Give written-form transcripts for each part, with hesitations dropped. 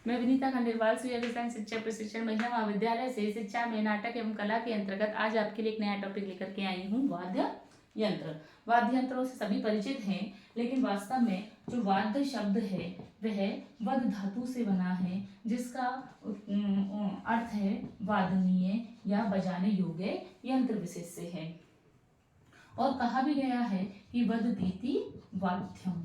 मैं विनीता खंडेलवाल सूर्य शिक्षा प्रशिक्षण महिला महाविद्यालय से शिक्षा में नाटक एवं कला के अंतर्गत आज आपके लिए एक नया टॉपिक लेकर के आई हूँ, वाद्य यंत्र। वाद्य यंत्रों से सभी परिचित हैं, लेकिन वास्तव में जो वाद्य शब्द है वह वद धातु से बना है, जिसका अर्थ है वादनीय या बजाने योग्य यंत्र विशेष से है। और कहा भी गया है कि वदतीति वाद्यम,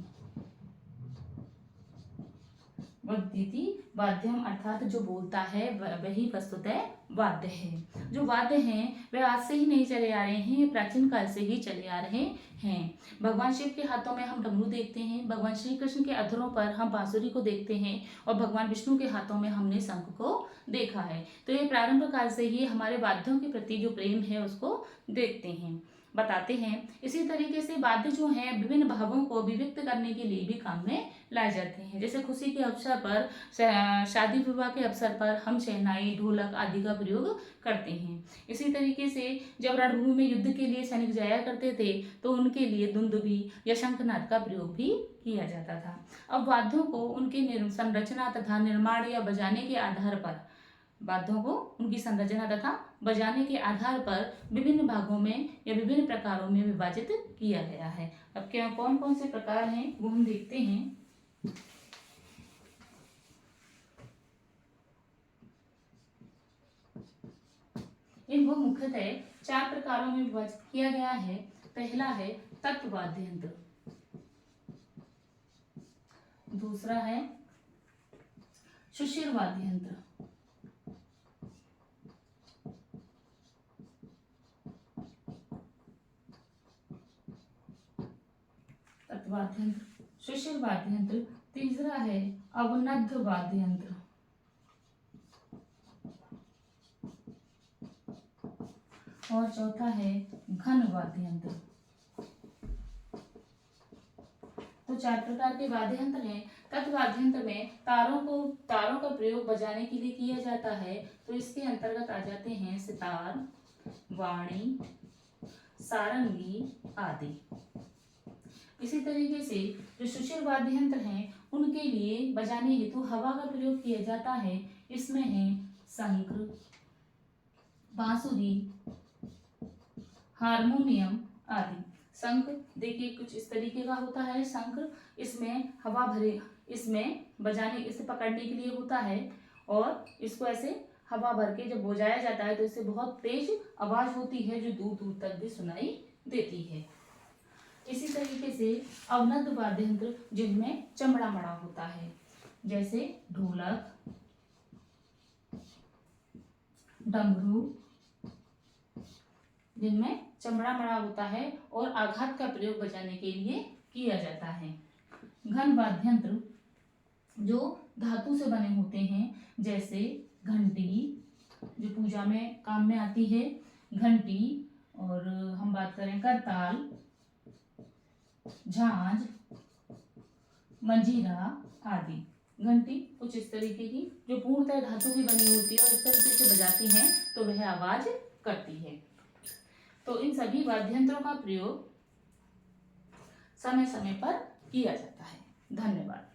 वदतीति वाद्यम अर्थात जो बोलता है वही वस्तुतः वाद्य है। जो वाद्य हैं वे आज से ही नहीं चले आ रहे हैं, प्राचीन काल से ही चले आ रहे हैं। भगवान शिव के हाथों में हम डमरू देखते हैं, भगवान श्री कृष्ण के अधरों पर हम बांसुरी को देखते हैं, और भगवान विष्णु के हाथों में हमने शंख को देखा है। तो ये प्रारंभ काल से ही हमारे वाद्यों के प्रति जो प्रेम है उसको देखते हैं, बताते हैं। इसी तरीके से वाद्य जो हैं विभिन्न भावों को अभिव्यक्त करने के लिए भी काम में लाए जाते हैं। जैसे खुशी के अवसर पर, शादी विवाह के अवसर पर हम शहनाई, ढोलक आदि का प्रयोग करते हैं। इसी तरीके से जब रणभूमि में युद्ध के लिए सैनिक जाया करते थे तो उनके लिए दुंदुभी या शंखनाद का प्रयोग भी किया जाता था। अब वाद्यों को उनकी संरचना तथा निर्माण या बजाने के आधार पर, वाद्यों को उनकी संरचना तथा बजाने के आधार पर विभिन्न भागों में या विभिन्न प्रकारों में विभाजित किया गया है। अब क्या कौन कौन से प्रकार हैं वो हम देखते हैं। इनको मुख्यतः 4 प्रकारों में विभाजित किया गया है। पहला है तत्व वाद्य यंत्र, दूसरा है सुषिर वाद्य यंत्र, वाद्य यंत्र, सुषिर वाद्य यंत्र। तीसरा है अवनद्ध वाद्य यंत्र, और चौथा है घन वाद्य यंत्र। तो 4 प्रकार के वाद्य यंत्र हैं। तत्व वाद्य यंत्र में तारों का प्रयोग बजाने के लिए किया जाता है, तो इसके अंतर्गत आ जाते हैं सितार, वाणी, सारंगी आदि। इसी तरीके से जो सुषिर वाद्य यंत्र हैं उनके लिए बजाने हेतु हवा का प्रयोग किया जाता है। इसमें है शंख, बांसुरी, हारमोनियम आदि। शंख देखिए कुछ इस तरीके का होता है शंख, इसमें हवा भरे, इसमें बजाने, इसे पकड़ने के लिए होता है, और इसको ऐसे हवा भर के जब बजाया जाता है तो इससे बहुत तेज आवाज होती है जो दूर दूर तक भी सुनाई देती है। इसी तरीके से अवनद्ध वाद्य यंत्र जिनमें चमड़ा मड़ा होता है, जैसे ढोलक, डमरू, जिनमें चमड़ा मड़ा होता है और आघात का प्रयोग बजाने के लिए किया जाता है। घन वाद्य यंत्र जो धातु से बने होते हैं, जैसे घंटी जो पूजा में काम में आती है, घंटी, और हम बात करें करताल, झांझ, मंजीरा आदि। घंटी कुछ इस तरीके की जो पूर्णतः धातु की बनी होती है और इस तरीके से बजाती हैं तो वह आवाज करती है। तो इन सभी वाद्य यंत्रों का प्रयोग समय समय पर किया जाता है। धन्यवाद।